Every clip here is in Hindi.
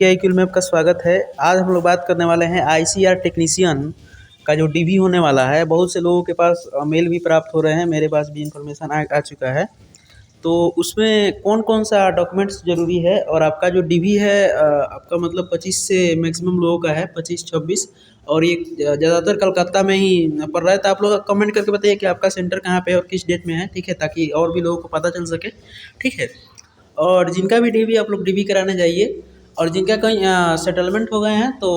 आईक्यूल में आपका स्वागत है। आज हम लोग बात करने वाले हैं आईसीआर टेक्नीशियन का जो डीवी होने वाला है। बहुत से लोगों के पास मेल भी प्राप्त हो रहे हैं, मेरे पास भी इन्फॉर्मेशन आ चुका है। तो उसमें कौन-कौन सा डॉक्यूमेंट्स ज़रूरी है और आपका जो डीवी है आपका मतलब 25 से मैक्सिमम लोगों का है, 25-26 और ये ज़्यादातर कलकत्ता में ही पड़ रहा है। तो आप लोग कमेंट करके बताइए कि आपका सेंटर कहाँ पे है और किस डेट में है, ठीक है? ताकि और भी लोगों को पता चल सके, ठीक है? और जिनका भी डीवी आप लोग डीवी कराने जाइए और जिनका कहीं सेटलमेंट हो गए हैं तो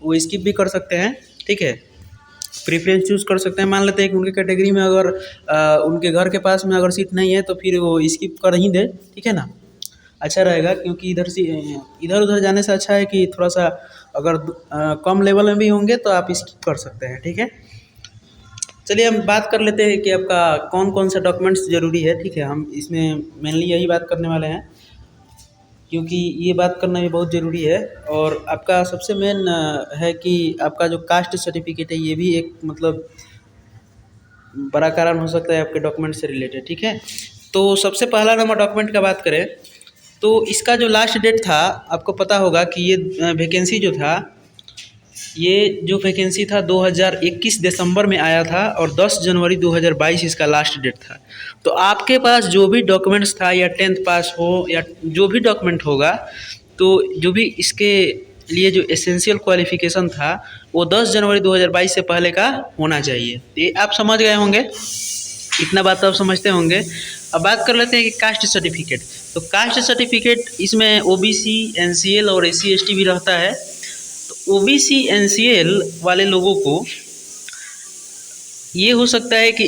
वो स्किप भी कर सकते हैं, ठीक है? प्रेफ़रेंस चूज़ कर सकते हैं। मान लेते हैं कि उनके कैटेगरी में अगर उनके घर के पास में अगर सीट नहीं है तो फिर वो स्किप कर ही दें, ठीक है ना? अच्छा रहेगा क्योंकि इधर-उधर जाने से अच्छा है कि थोड़ा-सा अगर कम लेवल में भी होंगे तो आप स्किप कर सकते हैं, ठीक है? चलिए हम बात कर लेते हैं कि आपका कौन-कौन सा डॉक्यूमेंट्स ज़रूरी है, ठीक है? हम इसमें मेनली यही बात करने वाले हैं क्योंकि ये बात करना भी बहुत ज़रूरी है। और आपका सबसे मेन है कि आपका जो कास्ट सर्टिफिकेट है, ये भी एक मतलब बड़ा कारण हो सकता है आपके डॉक्यूमेंट से रिलेटेड, ठीक है? तो सबसे पहला नंबर डॉक्यूमेंट का बात करें, तो इसका जो लास्ट डेट था, आपको पता होगा कि ये वैकेंसी जो था, ये जो वैकेंसी था 2021 दिसंबर में आया था और 10 जनवरी 2022 इसका लास्ट डेट था। तो आपके पास जो भी डॉक्यूमेंट्स था या 10th पास हो या जो भी डॉक्यूमेंट होगा, तो जो भी इसके लिए जो एसेंशियल क्वालिफ़िकेशन था, वो 10 जनवरी 2022 से पहले का होना चाहिए। ये आप समझ गए होंगे, इतना बात तो आप समझते होंगे। अब बात कर लेते हैं कि कास्ट सर्टिफिकेट। तो कास्ट सर्टिफिकेट इसमें ओबीसी, एनसीएल और एससी एसटी भी रहता है। तो ओबीसी एनसीएल वाले लोगों को ये हो सकता है कि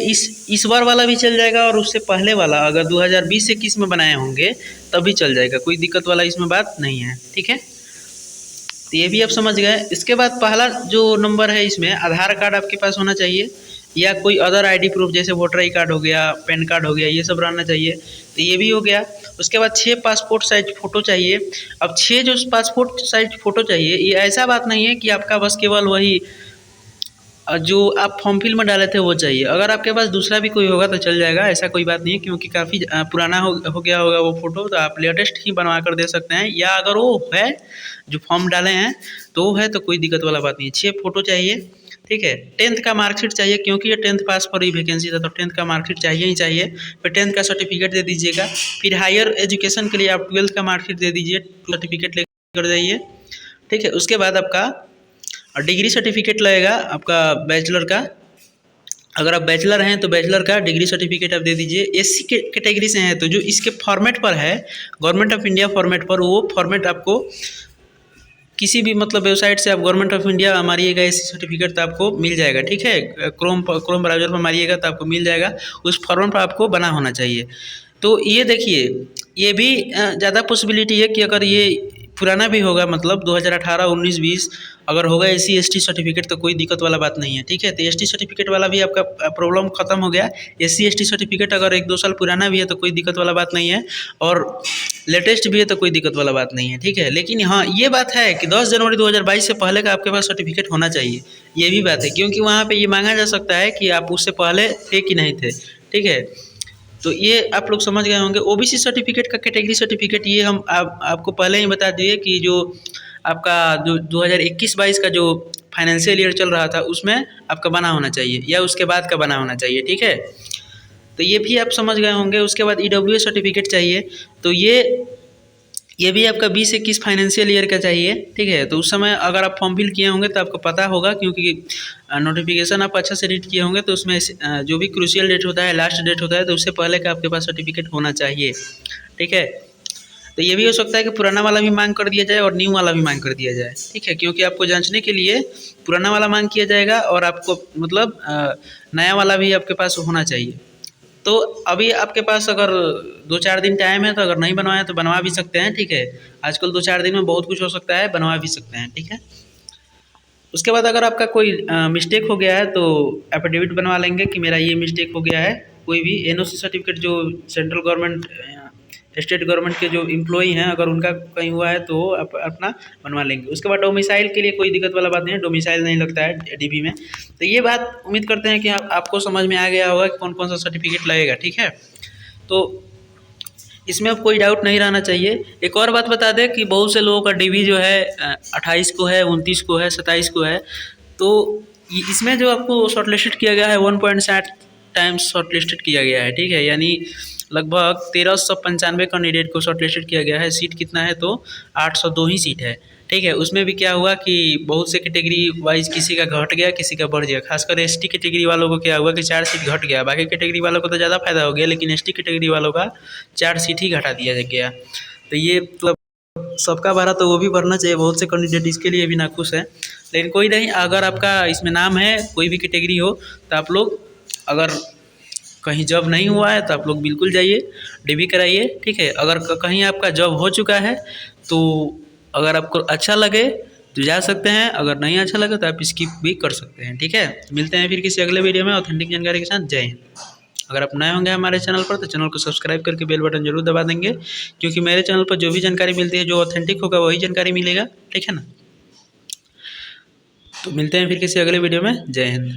इस बार वाला भी चल जाएगा और उससे पहले वाला अगर 2020-21 में बनाए होंगे तब भी चल जाएगा, कोई दिक्कत वाला इसमें बात नहीं है, ठीक है? तो ये भी आप समझ गए। इसके बाद पहला जो नंबर है, इसमें आधार कार्ड आपके पास होना चाहिए या कोई अदर आईडी प्रूफ जैसे वोटर आई कार्ड हो गया, पैन कार्ड हो गया, ये सब रहना चाहिए। तो ये भी हो गया। उसके बाद 6 पासपोर्ट साइज फ़ोटो चाहिए। अब 6 जो पासपोर्ट साइज फ़ोटो चाहिए, ये ऐसा बात नहीं है कि आपका बस केवल वही जो आप फॉर्म फिल में डाले थे वो चाहिए। अगर आपके पास दूसरा भी कोई होगा तो चल जाएगा, ऐसा कोई बात नहीं है क्योंकि काफ़ी पुराना हो गया होगा वो फ़ोटो, तो आप लेटेस्ट ही बनवा कर दे सकते हैं। या अगर वो है जो फॉर्म डाले हैं तो वो है तो कोई दिक्कत वाला बात नहीं है। 6 फ़ोटो चाहिए, ठीक है? 10th का मार्कशीट चाहिए क्योंकि ये 10th पास पर ही वैकेंसी था, तो 10th का मार्कशीट चाहिए ही चाहिए। फिर 10th का सर्टिफिकेट दे दीजिएगा। फिर हायर एजुकेशन के लिए आप 12th का मार्कशीट दे दीजिए, सर्टिफिकेट लेकर जाइए, ठीक है? उसके बाद आपका डिग्री सर्टिफिकेट लगेगा आपका बैचलर का। अगर आप बैचलर हैं तो बैचलर का डिग्री सर्टिफिकेट आप दे दीजिए। एससी कैटेगरी से हैं तो जो इसके फॉर्मेट पर है, गवर्नमेंट ऑफ इंडिया फॉर्मेट पर, वो फॉर्मेट आपको किसी भी मतलब वेबसाइट से आप गवर्नमेंट ऑफ इंडिया मारिएगा एससी सर्टिफिकेट तो आपको मिल जाएगा, ठीक है? क्रोम ब्राउज़र पर मारिएगा तो आपको मिल जाएगा। उस फॉर्मेट पर आपको बना होना चाहिए। तो ये देखिए, ये भी ज़्यादा पॉसिबिलिटी है कि अगर ये पुराना भी होगा मतलब 2018, 19, 20 अगर होगा एससी एसटी सर्टिफिकेट तो कोई दिक्कत वाला बात नहीं है, ठीक है? तो एसटी सर्टिफिकेट वाला भी आपका प्रॉब्लम खत्म हो गया। एससी एसटी सर्टिफिकेट अगर 1-2 साल पुराना भी है तो कोई दिक्कत वाला बात नहीं है और लेटेस्ट भी है तो कोई दिक्कत वाला बात नहीं है, ठीक है? लेकिन हाँ, ये बात है कि 10 जनवरी 2022 से पहले का आपके पास सर्टिफिकेट होना चाहिए। ये भी बात है क्योंकि वहाँ पे ये माँगा जा सकता है कि आप उससे पहले थे कि नहीं थे, ठीक है? तो ये आप लोग समझ गए होंगे। ओबीसी सर्टिफिकेट का कैटेगरी सर्टिफिकेट ये हम आपको पहले ही बता दिए कि जो आपका जो 2021-22 का जो फाइनेंशियल ईयर चल रहा था उसमें आपका बना होना चाहिए या उसके बाद का बना होना चाहिए, ठीक है? तो ये भी आप समझ गए होंगे। उसके बाद ईडब्ल्यूएस सर्टिफिकेट चाहिए, तो ये भी आपका 20-21 फाइनेंशियल ईयर का चाहिए, ठीक है? तो उस समय अगर आप फॉर्म फिल किए होंगे तो आपको पता होगा क्योंकि नोटिफिकेशन आप अच्छा से रीड किए होंगे तो उसमें जो भी क्रूशियल डेट होता है, लास्ट डेट होता है, तो उससे पहले का आपके पास सर्टिफिकेट होना चाहिए, ठीक है? तो ये भी हो सकता है कि पुराना वाला भी मांग कर दिया जाए और न्यू वाला भी मांग कर दिया जाए, ठीक है? क्योंकि आपको जांचने के लिए पुराना वाला मांग किया जाएगा और आपको मतलब नया वाला भी आपके पास होना चाहिए। तो अभी आपके पास अगर 2-4 दिन टाइम है तो अगर नहीं बनवाया तो बनवा भी सकते हैं, ठीक है? आजकल 2-4 दिन में बहुत कुछ हो सकता है, बनवा भी सकते हैं, ठीक है? उसके बाद अगर आपका कोई मिस्टेक हो गया है तो एफिडेविट बनवा लेंगे कि मेरा ये मिस्टेक हो गया है। कोई भी एनओसी सर्टिफिकेट जो सेंट्रल गवर्नमेंट स्टेट गवर्नमेंट के जो एम्प्लॉई हैं अगर उनका कहीं हुआ है तो वो अपना बनवा लेंगे। उसके बाद डोमिसाइल के लिए कोई दिक्कत वाला बात नहीं है, डोमिसाइल नहीं लगता है डीबी में। तो ये बात उम्मीद करते हैं कि आपको समझ में आ गया होगा कि कौन कौन सा सर्टिफिकेट लगेगा, ठीक है? तो इसमें अब कोई डाउट नहीं रहना चाहिए। एक और बात बता दें कि बहुत से लोगों का DB जो है 28 को है, 29 को है, 27 को है। तो इसमें जो आपको शॉर्ट लिस्टेड किया गया है 1.7 टाइम्स शॉर्ट लिस्टेड किया गया है, ठीक है। यानी लगभग 1395 कैंडिडेट को शॉर्ट लिस्टेड किया गया है। सीट कितना है तो 802 ही सीट है, ठीक है। उसमें भी क्या हुआ कि बहुत से कैटेगरी वाइज किसी का घट गया, किसी का बढ़ गया। खासकर ST कैटेगरी वालों को क्या हुआ कि 4 सीट घट गया। बाकी कैटेगरी वालों को तो ज़्यादा फायदा हो गया, लेकिन ST कैटेगरी वालों का 4 सीट ही घटा दिया गया। तो ये तो सबका भरा तो वो भी भरना चाहिए। बहुत से कैंडिडेट इसके लिए भी नाखुश हैं, लेकिन कोई नहीं। अगर आपका इसमें नाम है, कोई भी कैटेगरी हो, तो आप लोग अगर कहीं जॉब नहीं हुआ है तो आप लोग बिल्कुल जाइए, DB कराइए, ठीक है। अगर कहीं आपका जॉब हो चुका है तो अगर आपको अच्छा लगे तो जा सकते हैं, अगर नहीं अच्छा लगे तो आप स्किप भी कर सकते हैं, ठीक है। मिलते हैं फिर किसी अगले वीडियो में ऑथेंटिक जानकारी के साथ। जय हिंद। अगर आप नए होंगे हमारे चैनल पर तो चैनल को सब्सक्राइब करके बेल बटन जरूर दबा देंगे, क्योंकि मेरे चैनल पर जो भी जानकारी मिलती है, जो ऑथेंटिक होगा वही जानकारी मिलेगा, ठीक है ना। तो मिलते हैं फिर किसी अगले वीडियो में। जय हिंद।